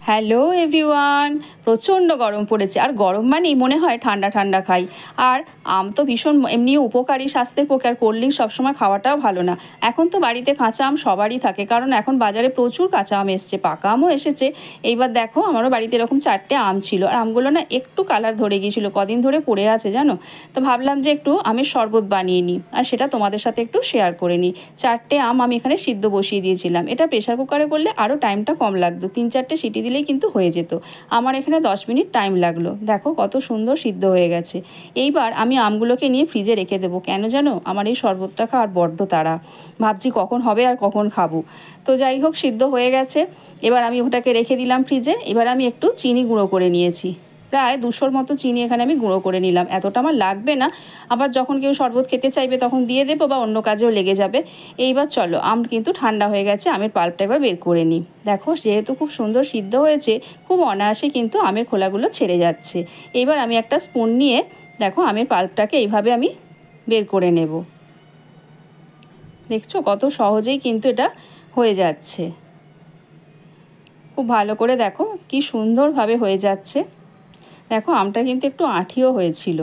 Hello everyone, প্রচণ্ড গরম পড়েছে। আর গরম মানেই মনে হয় ঠান্ডা ঠান্ডা খাই। আর আম তো ভীষণ এমনিও উপকারী স্বাস্থ্যের পক্ষে, আর কোল্ড ড্রিঙ্কস সবসময় খাওয়াটাও ভালো না। এখন তো বাড়িতে কাঁচা আম সবারই থাকে, কারণ এখন বাজারে প্রচুর কাঁচা আম এসছে, পাকা আমও এসেছে। এইবার দেখো, আমারও বাড়িতে এরকম 4টে আম ছিল, আর আমগুলো না একটু কালার ধরে গিয়েছিলো, কদিন ধরে পড়ে আছে জানো। তো ভাবলাম যে একটু আমের শরবত বানিয়ে নিই, আর সেটা তোমাদের সাথে একটু শেয়ার করে নিই। 4টে আম আমি এখানে সিদ্ধ বসিয়ে দিয়েছিলাম। এটা প্রেশার কুকারে করলে আরও টাইমটা কম লাগতো, 3-4টে সিটি দিলেই কিন্তু হয়ে যেত। আমার এখানে 10 মিনিট টাইম লাগলো। দেখো কত সুন্দর সিদ্ধ হয়ে গেছে। এইবার আমি আমগুলোকে নিয়ে ফ্রিজে রেখে দেবো। কেন জানো, আমার এই শরবতটা খাওয়ার বড্ড তাড়া, ভাবছি কখন হবে আর কখন খাবো। তো যাই হোক, সিদ্ধ হয়ে গেছে। এবার আমি ওটাকে রেখে দিলাম ফ্রিজে। এবার আমি একটু চিনি গুঁড়ো করে নিয়েছি, প্রায় 200 মতো চিনি এখানে আমি গুঁড়ো করে নিলাম। এতটা আমার লাগবে না, আবার যখন কেউ শরবত খেতে চাইবে তখন দিয়ে দেবো, বা অন্য কাজেও লেগে যাবে। এইবার চলো, আম কিন্তু ঠান্ডা হয়ে গেছে, আমের পাল্পটা এবার বের করে নিই। দেখো, যেহেতু খুব সুন্দর সিদ্ধ হয়েছে, খুব অনায়াসে কিন্তু আমের খোলাগুলো ছেড়ে যাচ্ছে। এইবার আমি একটা স্পুন নিয়ে দেখো আমের পাল্পটাকে এইভাবে আমি বের করে নেব। দেখছো কত সহজেই কিন্তু এটা হয়ে যাচ্ছে। খুব ভালো করে দেখো কি সুন্দরভাবে হয়ে যাচ্ছে। দেখো, আমটা কিন্তু একটু আঠিও হয়েছিল।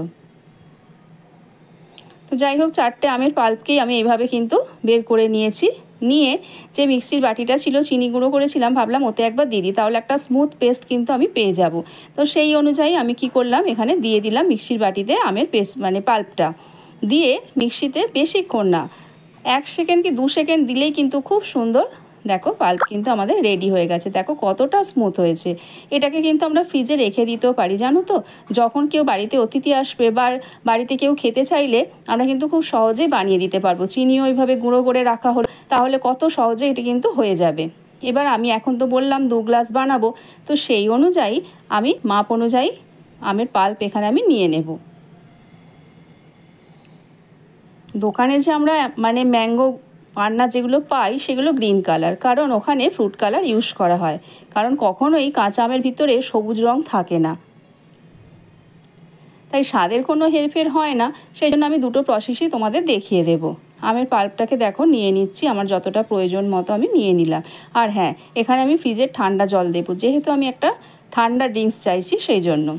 তো যাই হোক, 4টে আমের পাল্পকেই আমি এইভাবে কিন্তু বের করে নিয়েছি। নিয়ে যে মিক্সির বাটিটা ছিল, চিনি গুঁড়ো করেছিলাম, ভাবলাম ওতে একবার দিয়ে দিই, তাহলে একটা স্মুথ পেস্ট কিন্তু আমি পেয়ে যাব। তো সেই অনুযায়ী আমি কি করলাম, এখানে দিয়ে দিলাম মিক্সির বাটিতে আমের পেস্ট মানে পাল্পটা। দিয়ে মিক্সিতে বেশিক্ষণ না, 1 সেকেন্ড কি 2 সেকেন্ড দিলেই কিন্তু খুব সুন্দর দেখো পাল্প কিন্তু আমাদের রেডি হয়ে গেছে। দেখো কতটা স্মুথ হয়েছে। এটাকে কিন্তু আমরা ফ্রিজে রেখে দিতেও পারি, জানো তো। যখন কেউ বাড়িতে অতিথি আসবে বা বাড়িতে কেউ খেতে চাইলে আমরা কিন্তু খুব সহজেই বানিয়ে দিতে পারবো। চিনিও ওইভাবে গুঁড়ো করে রাখা হলো, তাহলে কত সহজে এটি কিন্তু হয়ে যাবে। এবার আমি এখন তো বললাম 2 গ্লাস বানাবো, তো সেই অনুযায়ী আমি মাপ অনুযায়ী আমের পাল্প এখানে আমি নিয়ে নেব। দোকানে যে আমরা মানে ম্যাঙ্গো পান্না যেগুলো পাই, সেগুলো গ্রিন কালার, কারণ ওখানে ফ্রুট কালার ইউজ করা হয়, কারণ কখনোই কাঁচা আমের ভিতরে সবুজ রং থাকে না, তাই স্বাদের কোনো হেরফের হয় না। সেই জন্য আমি দুটো প্রসেসই তোমাদের দেখিয়ে দেব। আমের পাল্পটাকে দেখো নিয়ে নিচ্ছি, আমার যতটা প্রয়োজন মতো আমি নিয়ে নিলাম। আর হ্যাঁ, এখানে আমি ফ্রিজের ঠান্ডা জল দেবো, যেহেতু আমি একটা ঠান্ডা ড্রিঙ্কস চাইছি সেই জন্য।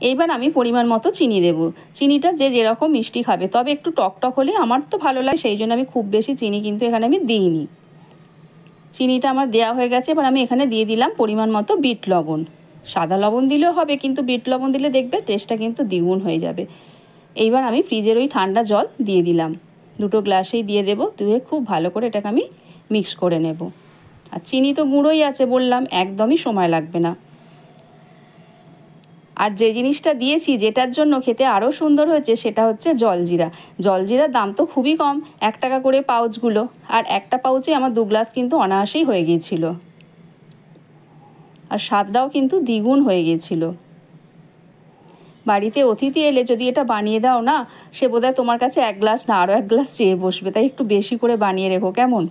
এইবার আমি পরিমাণ মতো চিনি দেবো। চিনিটা যে যেরকম মিষ্টি খাবে, তবে একটু টকটক হলে আমার তো ভালো লাগে, সেই জন্য আমি খুব বেশি চিনি কিন্তু এখানে আমি দিইনি। চিনিটা আমার দেওয়া হয়ে গেছে। এবার আমি এখানে দিয়ে দিলাম পরিমাণ মতো বিট লবণ। সাদা লবণ দিলেও হবে, কিন্তু বিট লবণ দিলে দেখবে টেস্টটা কিন্তু দ্বিগুণ হয়ে যাবে। এইবার আমি ফ্রিজের ওই ঠান্ডা জল দিয়ে দিলাম, দুটো গ্লাসেই দিয়ে দেবো। দিয়ে খুব ভালো করে এটাকে আমি মিক্স করে নেব। আর চিনি তো গুঁড়োই আছে বললাম, একদমই সময় লাগবে না। আর যে জিনিসটা দিয়েছি, যেটার জন্য খেতে আরও সুন্দর হয়েছে, সেটা হচ্ছে জলজিরা। জলজিরার দাম তো খুবই কম, 1 টাকা করে পাউচগুলো, আর একটা পাউচে আমার 2 গ্লাস কিন্তু অনায়াসেই হয়ে গিয়েছিল। আর স্বাদটাও কিন্তু দ্বিগুণ হয়ে গিয়েছিল। বাড়িতে অতিথি এলে যদি এটা বানিয়ে দাও না, সে বোধহয় তোমার কাছে 1 গ্লাস না আরও 1 গ্লাস চেয়ে বসবে, তাই একটু বেশি করে বানিয়ে রেখো, কেমন।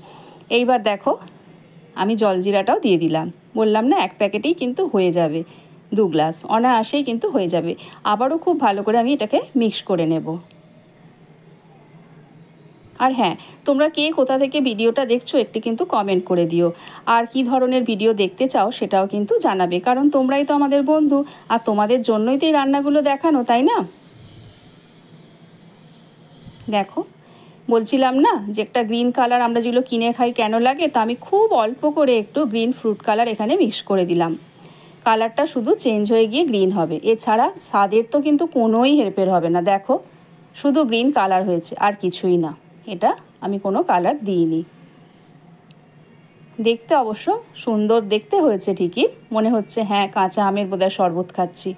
এইবার দেখো, আমি জলজিরাটাও দিয়ে দিলাম। বললাম না, 1 প্যাকেটেই কিন্তু হয়ে যাবে, 2 গ্লাস অনায়াসেই কিন্তু হয়ে যাবে। আবারও খুব ভালো করে আমি এটাকে মিক্স করে নেব। আর হ্যাঁ, তোমরা কে কোথা থেকে ভিডিওটা দেখছো একটু কিন্তু কমেন্ট করে দিও। আর কি ধরনের ভিডিও দেখতে চাও সেটাও কিন্তু জানাবে, কারণ তোমরাই তো আমাদের বন্ধু, আর তোমাদের জন্যই তো এই রান্নাগুলো দেখানো, তাই না। দেখো, বলছিলাম না যে একটা গ্রিন কালার আমরা যেগুলো কিনে খাই কেন লাগে, তা আমি খুব অল্প করে একটু গ্রিন ফ্রুট কালার এখানে মিক্স করে দিলাম। কালারটা শুধু চেঞ্জ হয়ে গিয়ে গ্রিন হবে, এছাড়া স্বাদের তো কিন্তু কোনোই হেরফের হবে না। দেখো, শুধু গ্রিন কালার হয়েছে, আর কিছুই না। এটা আমি কোনো কালার দিইনি। দেখতে অবশ্য সুন্দর দেখতে হয়েছে ঠিকই, মনে হচ্ছে হ্যাঁ কাঁচা আমের বোধহয় শরবত খাচ্ছি।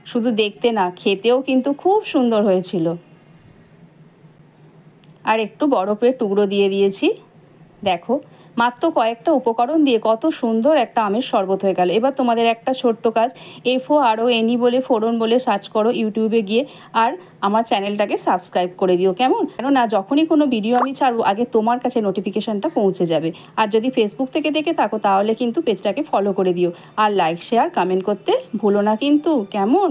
শুধু দেখতে না, খেতেও কিন্তু খুব সুন্দর হয়েছিল। আর একটু বরফের টুকরো দিয়ে দিয়েছি। দেখো, মাত্র কয়েকটা উপকরণ দিয়ে কত সুন্দর একটা আমের শরবত হয়ে গেল। এবার তোমাদের একটা ছোট্ট কাজ, FORONE বলে ফোড়ন বলে সার্চ করো ইউটিউবে গিয়ে, আর আমার চ্যানেলটাকে সাবস্ক্রাইব করে দিও, কেমন। কেননা যখনই কোনো ভিডিও আমি ছাড়বো, আগে তোমার কাছে নোটিফিকেশানটা পৌঁছে যাবে। আর যদি ফেসবুক থেকে দেখে থাকো, তাহলে কিন্তু পেজটাকে ফলো করে দিও, আর লাইক শেয়ার কমেন্ট করতে ভুলো না কিন্তু, কেমন।